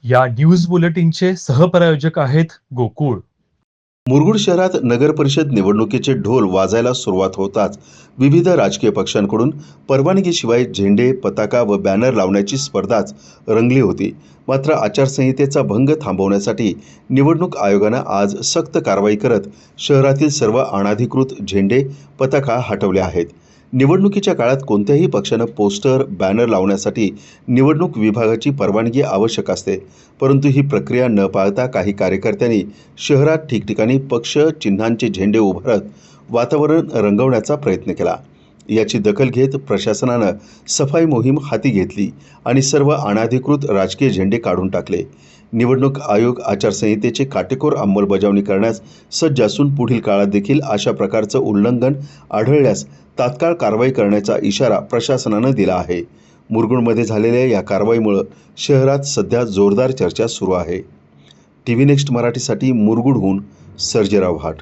या न्यूज बुलेटिनचे सहप्रायोजक आहेत गोकुळ. मुरगुड शहरात नगर परिषद निवडणुकीचे ढोल वाजायला सुरुवात होताच विविध राजकीय पक्षांकडून परवानगीशिवाय झेंडे, पताका व बॅनर लावण्याची स्पर्धाच रंगली होती. मात्र आचारसंहितेचा भंग थांबवण्यासाठी निवडणूक आयोगानं आज सक्त कारवाई करत शहरातील सर्व अनधिकृत झेंडे, पताका हटवले आहेत. निवडणुकीच्या काळात कोणत्याही पक्षानं पोस्टर, बॅनर लावण्यासाठी निवडणूक विभागाची परवानगी आवश्यक असते. परंतु ही प्रक्रिया न पाळता काही कार्यकर्त्यांनी शहरात ठिकठिकाणी पक्ष चिन्हांचे झेंडे उभारत वातावरण रंगवण्याचा प्रयत्न केला. याची दखल घेत प्रशासनानं सफाई मोहीम हाती घेतली आणि सर्व अनधिकृत राजकीय झेंडे काढून टाकले. निवडणूक आयोग आचारसंहितेची काटेकोर अंमलबजावणी करण्यास सज्ज असून पुढील काळात देखील अशा प्रकारचं उल्लंघन आढळल्यास तात्काळ कारवाई करण्याचा इशारा प्रशासनानं दिला आहे. मुरगुडमध्ये झालेल्या या कारवाईमुळे शहरात सध्या जोरदार चर्चा सुरू आहे. टीव्ही नेक्स्ट मराठीसाठी मुरगुडहून सर्जेराव भाट.